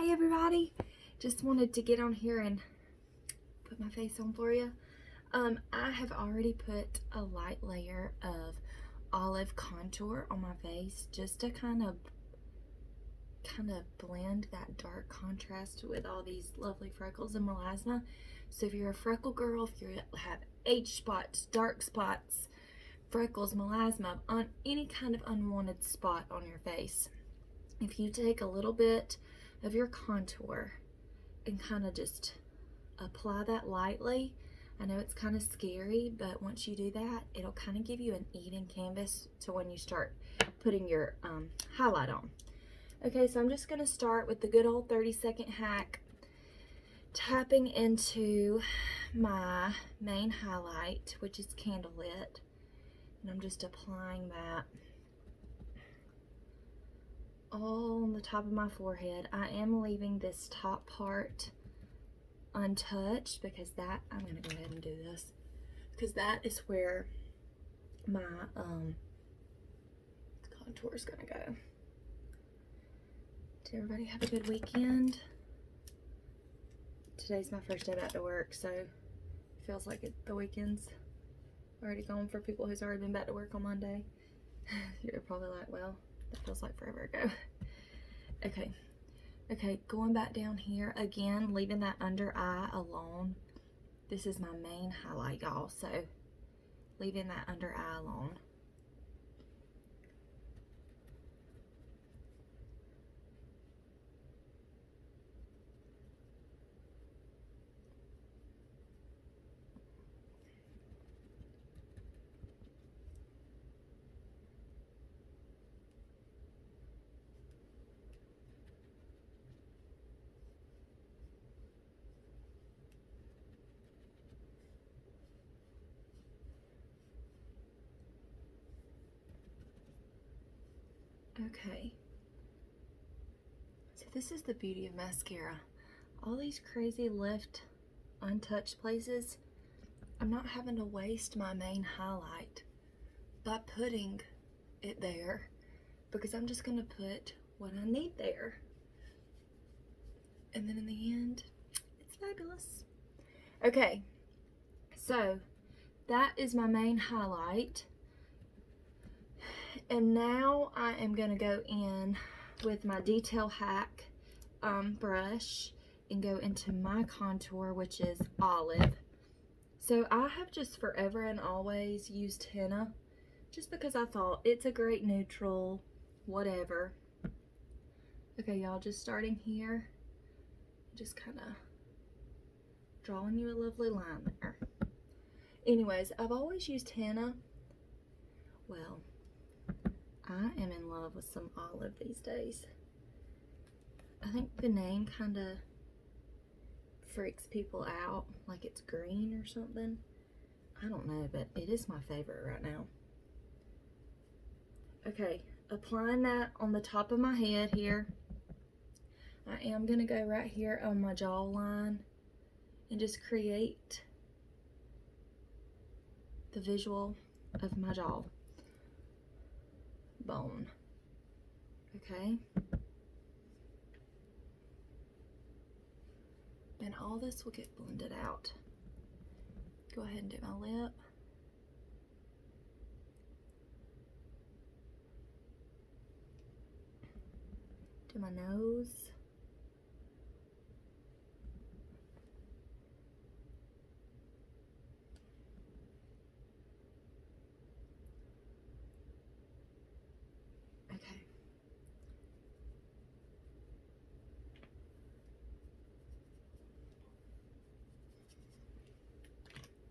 Hey everybody, just wanted to get on here and put my face on for you. I have already put a light layer of olive contour on my face just to kind of blend that dark contrast with all these lovely freckles and melasma. So if you're a freckle girl, if you have age spots, dark spots, freckles, melasma, on any kind of unwanted spot on your face, if you take a little bit of your contour and kind of just apply that lightly. I know it's kind of scary, but once you do that, it'll kind of give you an even canvas to when you start putting your highlight on. Okay, so I'm just going to start with the good old 30-second hack, tapping into my main highlight, which is Candlelit, and I'm just applying that all on the top of my forehead. I am leaving this top part untouched because that, I'm going to go ahead and do this, because that is where my contour is going to go. Did everybody have a good weekend? Today's my first day back to work, so it feels like the weekend's already gone for people who's already been back to work on Monday. You're probably like, well, that feels like forever ago. Okay, going back down here again, leaving that under eye alone. This is my main highlight, y'all, so leaving that under eye alone. Okay, so this is the beauty of mascara. All these crazy lift, untouched places, I'm not having to waste my main highlight by putting it there, because I'm just gonna put what I need there. And then in the end, it's fabulous. Okay, so that is my main highlight. And now I am going to go in with my Detail Hack brush and go into my contour, which is olive. So I have just forever and always used henna, just because I thought it's a great neutral, whatever. Okay, y'all, just starting here, just kind of drawing you a lovely line there. Anyways, I've always used henna. Well, I am in love with some olive these days. I think the name kind of freaks people out, like it's green or something. I don't know, but it is my favorite right now. Okay, applying that on the top of my head here. I am going to go right here on my jawline and just create the visual of my jaw bone. Okay, and all this will get blended out. Go ahead and do my lip. Do my nose.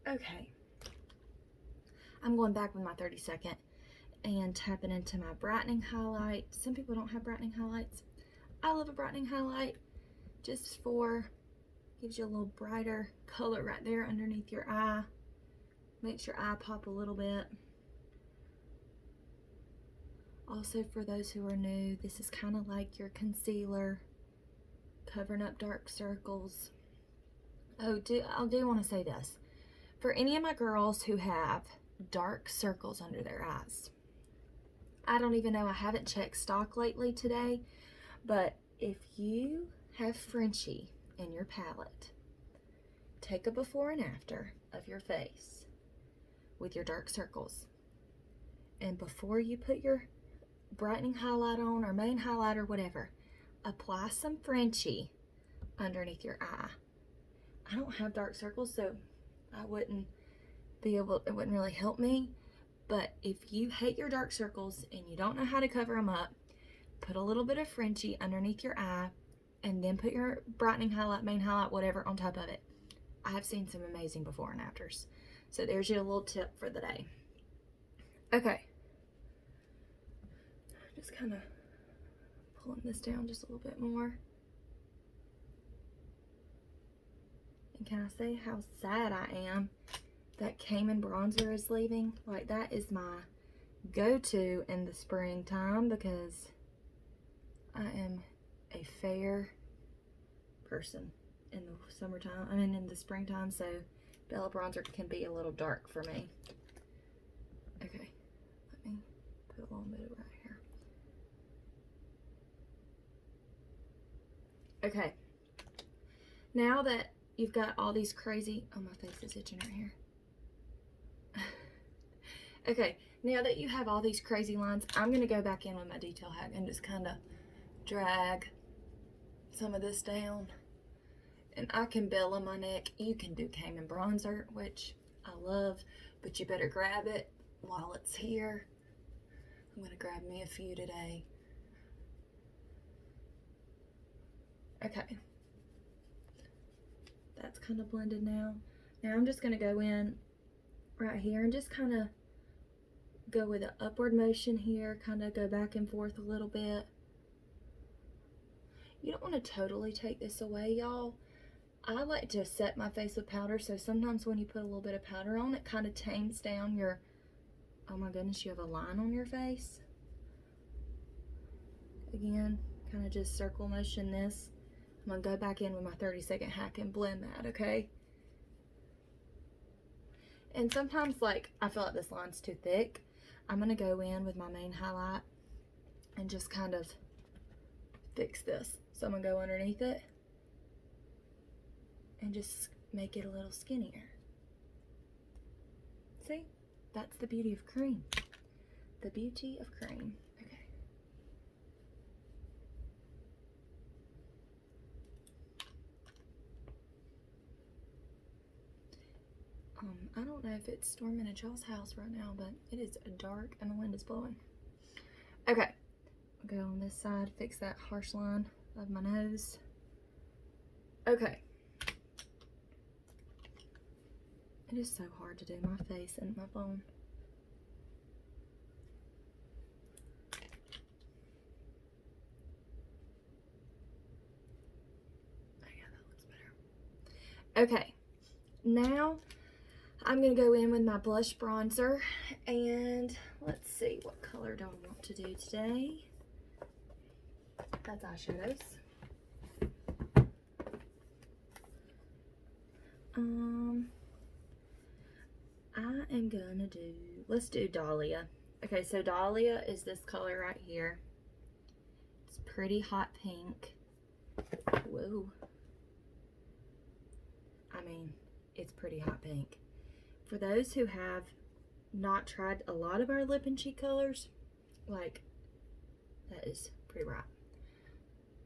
Okay, I'm going back with my 30-second and tapping into my brightening highlight. Some people don't have brightening highlights. I love a brightening highlight, just gives you a little brighter color right there underneath your eye. Makes your eye pop a little bit. Also, for those who are new, this is kind of like your concealer, covering up dark circles. Oh, I do want to say this. For any of my girls who have dark circles under their eyes, I don't even know, I haven't checked stock lately today, but if you have Frenchie in your palette, take a before and after of your face with your dark circles. And before you put your brightening highlight on or main highlight or whatever, apply some Frenchie underneath your eye. I don't have dark circles, so I wouldn't be able, it wouldn't really help me. But if you hate your dark circles and you don't know how to cover them up, put a little bit of Frenchie underneath your eye and then put your brightening highlight, main highlight, whatever on top of it. I have seen some amazing before and afters. So there's your little tip for the day. Okay. Just kind of pulling this down just a little bit more. And can I say how sad I am that Cayman Bronzer is leaving? Like, that is my go-to in the springtime because I am a fair person in the summertime. I mean, in the springtime, so Bella Bronzer can be a little dark for me. Okay, let me put a little bit right here. Okay, now that you've got all these crazy, oh, my face is itching right here. Okay, now that you have all these crazy lines, I'm going to go back in with my detail hack and just kind of drag some of this down. And I can Bella my neck. You can do Cayman Bronzer, which I love, but you better grab it while it's here. I'm going to grab me a few today. Okay. That's kind of blended now. Now I'm just going to go in right here and just kind of go with an upward motion here, kind of go back and forth a little bit. You don't want to totally take this away, y'all. I like to set my face with powder, so sometimes when you put a little bit of powder on, it kind of tames down your, oh my goodness, you have a line on your face. Again, kind of just circle motion this. I'm going to go back in with my 30-second hack and blend that, okay? And sometimes, like, I feel like this line's too thick. I'm going to go in with my main highlight and just kind of fix this. So I'm going to go underneath it and just make it a little skinnier. See? That's the beauty of cream. The beauty of cream. Okay. I don't know if it's storming at y'all's house right now, but it is dark and the wind is blowing. Okay. I'll go on this side, fix that harsh line of my nose. Okay. It is so hard to do my face and my phone. Oh yeah, that looks better. Okay, now I'm gonna go in with my blush bronzer and let's see, what color do I want to do today? That's eyeshadows. I am gonna do, let's do Dahlia. Okay, so Dahlia is this color right here. It's pretty hot pink. Whoa. I mean, it's pretty hot pink. For those who have not tried a lot of our lip and cheek colors, like, that is pretty bright.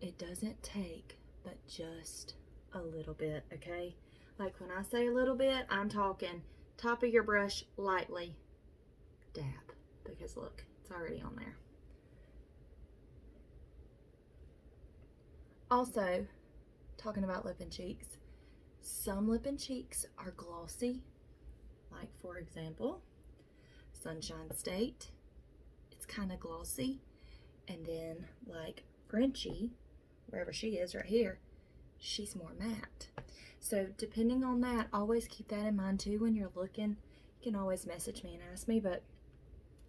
It doesn't take but just a little bit, okay? Like, when I say a little bit, I'm talking top of your brush, lightly dab, because look, it's already on there. Also, talking about lip and cheeks, some lip and cheeks are glossy, like for example, Sunshine State, it's kind of glossy, and then like Frenchie, wherever she is right here, she's more matte. So depending on that, always keep that in mind too when you're looking. You can always message me and ask me, but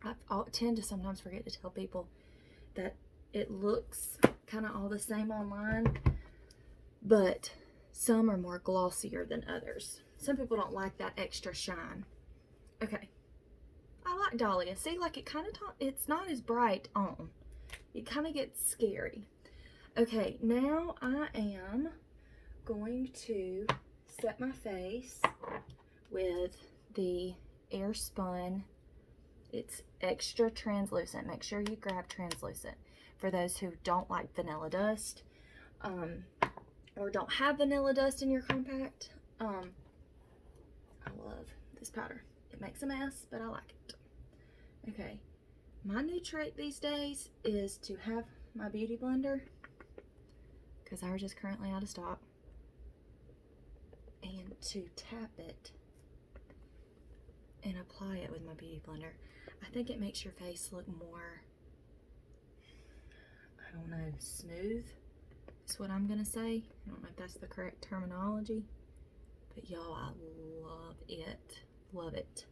I tend to sometimes forget to tell people that it looks kind of all the same online, but some are more glossier than others. Some people don't like that extra shine. Okay, I like Dahlia. See, like it kind of, it's not as bright on. It kind of gets scary. Okay, now I am going to set my face with the Airspun. It's extra translucent. Make sure you grab translucent for those who don't like vanilla dust, or don't have vanilla dust in your compact. I love this powder. It makes a mess, but I like it. Okay, my new trick these days is to have my beauty blender, because ours is currently out of stock, and to tap it and apply it with my beauty blender. I think it makes your face look more, I don't know, smooth is what I'm gonna say. I don't know if that's the correct terminology, but y'all, I love it. Love it.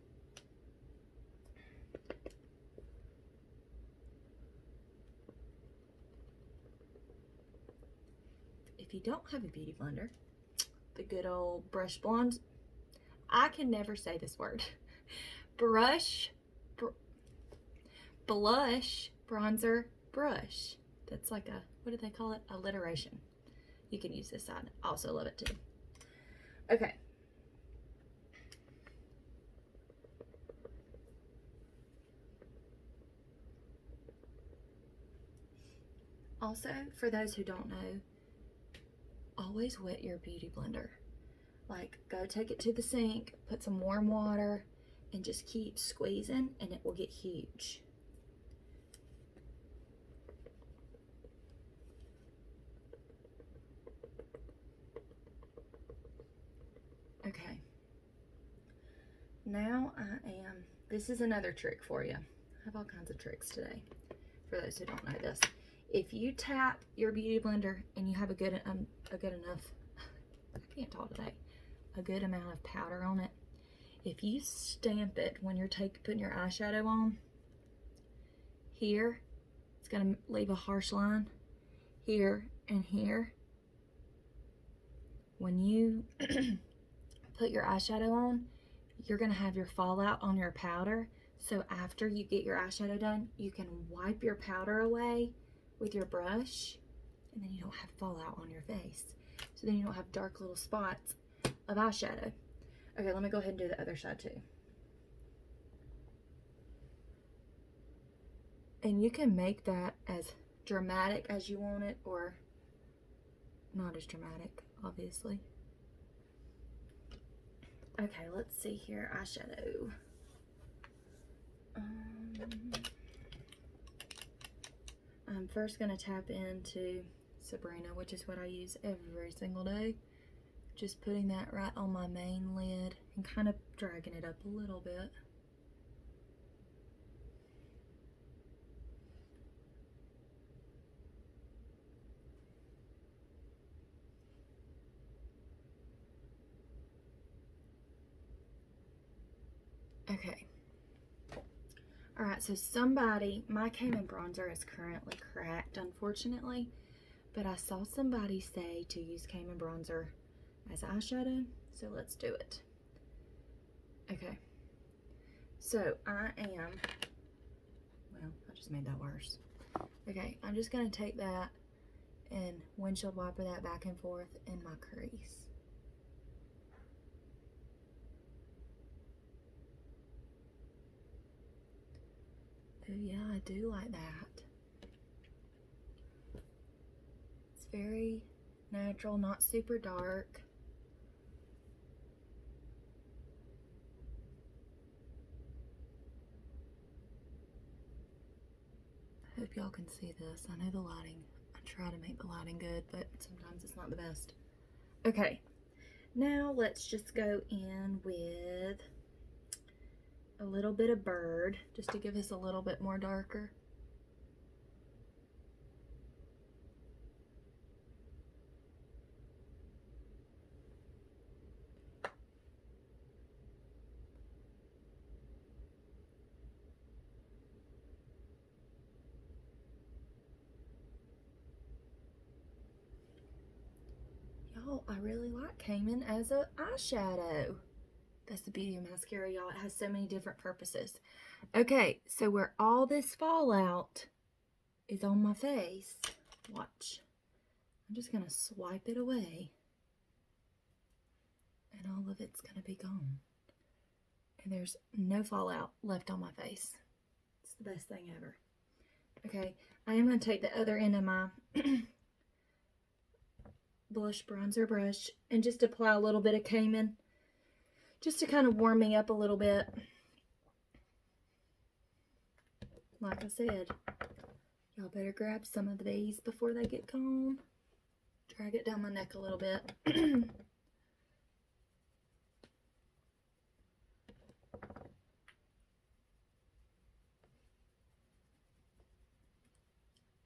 If you don't have a beauty blender, the good old brush blonde, I can never say this word. Blush bronzer brush. That's like a, what do they call it? Alliteration. You can use this side. I also love it too. Okay. Also, for those who don't know, always wet your beauty blender. Like, go take it to the sink, put some warm water, and just keep squeezing, and it will get huge. Okay. Now this is another trick for you. I have all kinds of tricks today for those who don't know this. If you tap your beauty blender and you have a good enough, I can't talk today, a good amount of powder on it, if you stamp it when you're putting your eyeshadow on, here, it's gonna leave a harsh line, here and here. When you put your eyeshadow on, you're gonna have your fallout on your powder. So after you get your eyeshadow done, you can wipe your powder away with your brush, and then you don't have fallout on your face. So then you don't have dark little spots of eyeshadow. Okay, let me go ahead and do the other side too. And you can make that as dramatic as you want it, or not as dramatic, obviously. Okay, let's see here, eyeshadow. I'm first gonna tap into Sabrina, which is what I use every single day. Just putting that right on my main lid and kind of dragging it up a little bit. Okay. Alright, so my Cayman Bronzer is currently cracked, unfortunately, but I saw somebody say to use Cayman Bronzer as eyeshadow, so let's do it. Okay, so I just made that worse. Okay, I'm just going to take that and windshield wiper that back and forth in my crease. Oh yeah, I do like that. It's very natural, not super dark. I hope y'all can see this. I know the lighting, I try to make the lighting good, but sometimes it's not the best. Okay, now let's just go in with a little bit of Bird, just to give us a little bit more darker. Y'all, I really like Cayman as an eyeshadow. That's the beauty of mascara, y'all. It has so many different purposes. Okay, so where all this fallout is on my face, watch. I'm just going to swipe it away. And all of it's going to be gone. And there's no fallout left on my face. It's the best thing ever. Okay, I am going to take the other end of my blush bronzer brush and just apply a little bit of Cayman. Just to kind of warm me up a little bit. Like I said, y'all better grab some of these before they get gone. Drag it down my neck a little bit.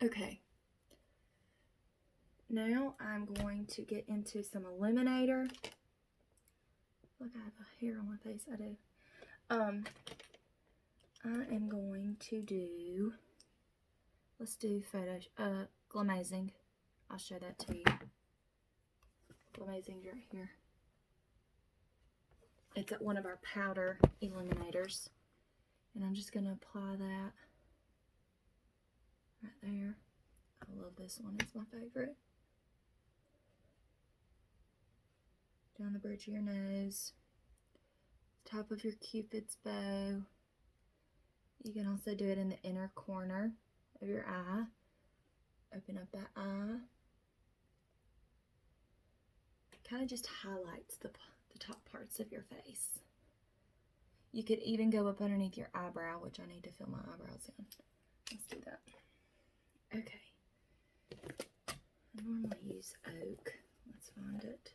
Okay. Now I'm going to get into some illuminator. Look, I have a hair on my face. I do. I am going to do, let's do Glamazing. I'll show that to you. Glamazing's right here. It's at one of our powder illuminators. And I'm just going to apply that right there. I love this one. It's my favorite. Down the bridge of your nose. Top of your Cupid's bow. You can also do it in the inner corner of your eye. Open up that eye. Kind of just highlights the top parts of your face. You could even go up underneath your eyebrow, which I need to fill my eyebrows in. Let's do that. Okay. I normally use oak. Let's find it.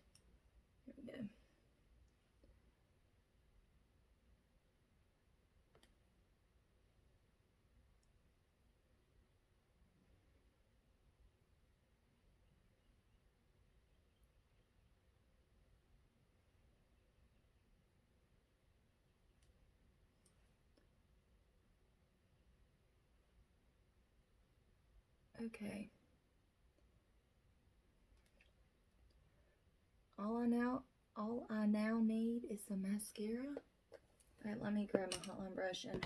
Here we go. Okay. All I now need is some mascara. All right, let me grab my hotline brush and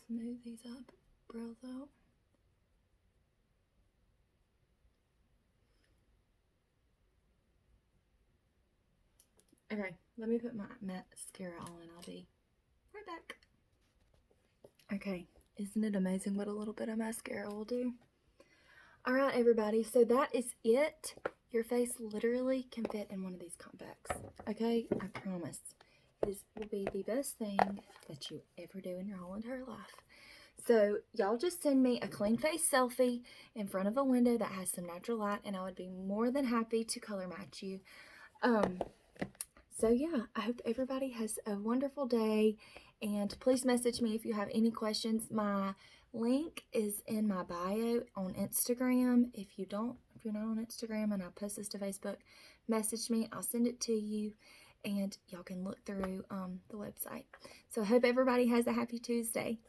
smooth these brows out. Okay, let me put my mascara on and I'll be right back. Okay, isn't it amazing what a little bit of mascara will do? All right, everybody, so that is it. Your face literally can fit in one of these compacts, okay? I promise. This will be the best thing that you ever do in your whole entire life. So, y'all just send me a clean face selfie in front of a window that has some natural light, and I would be more than happy to color match you. So, yeah, I hope everybody has a wonderful day, and please message me if you have any questions. My link is in my bio on Instagram. If you're not on Instagram and I post this to Facebook, message me. I'll send it to you, and y'all can look through the website. So I hope everybody has a happy Tuesday.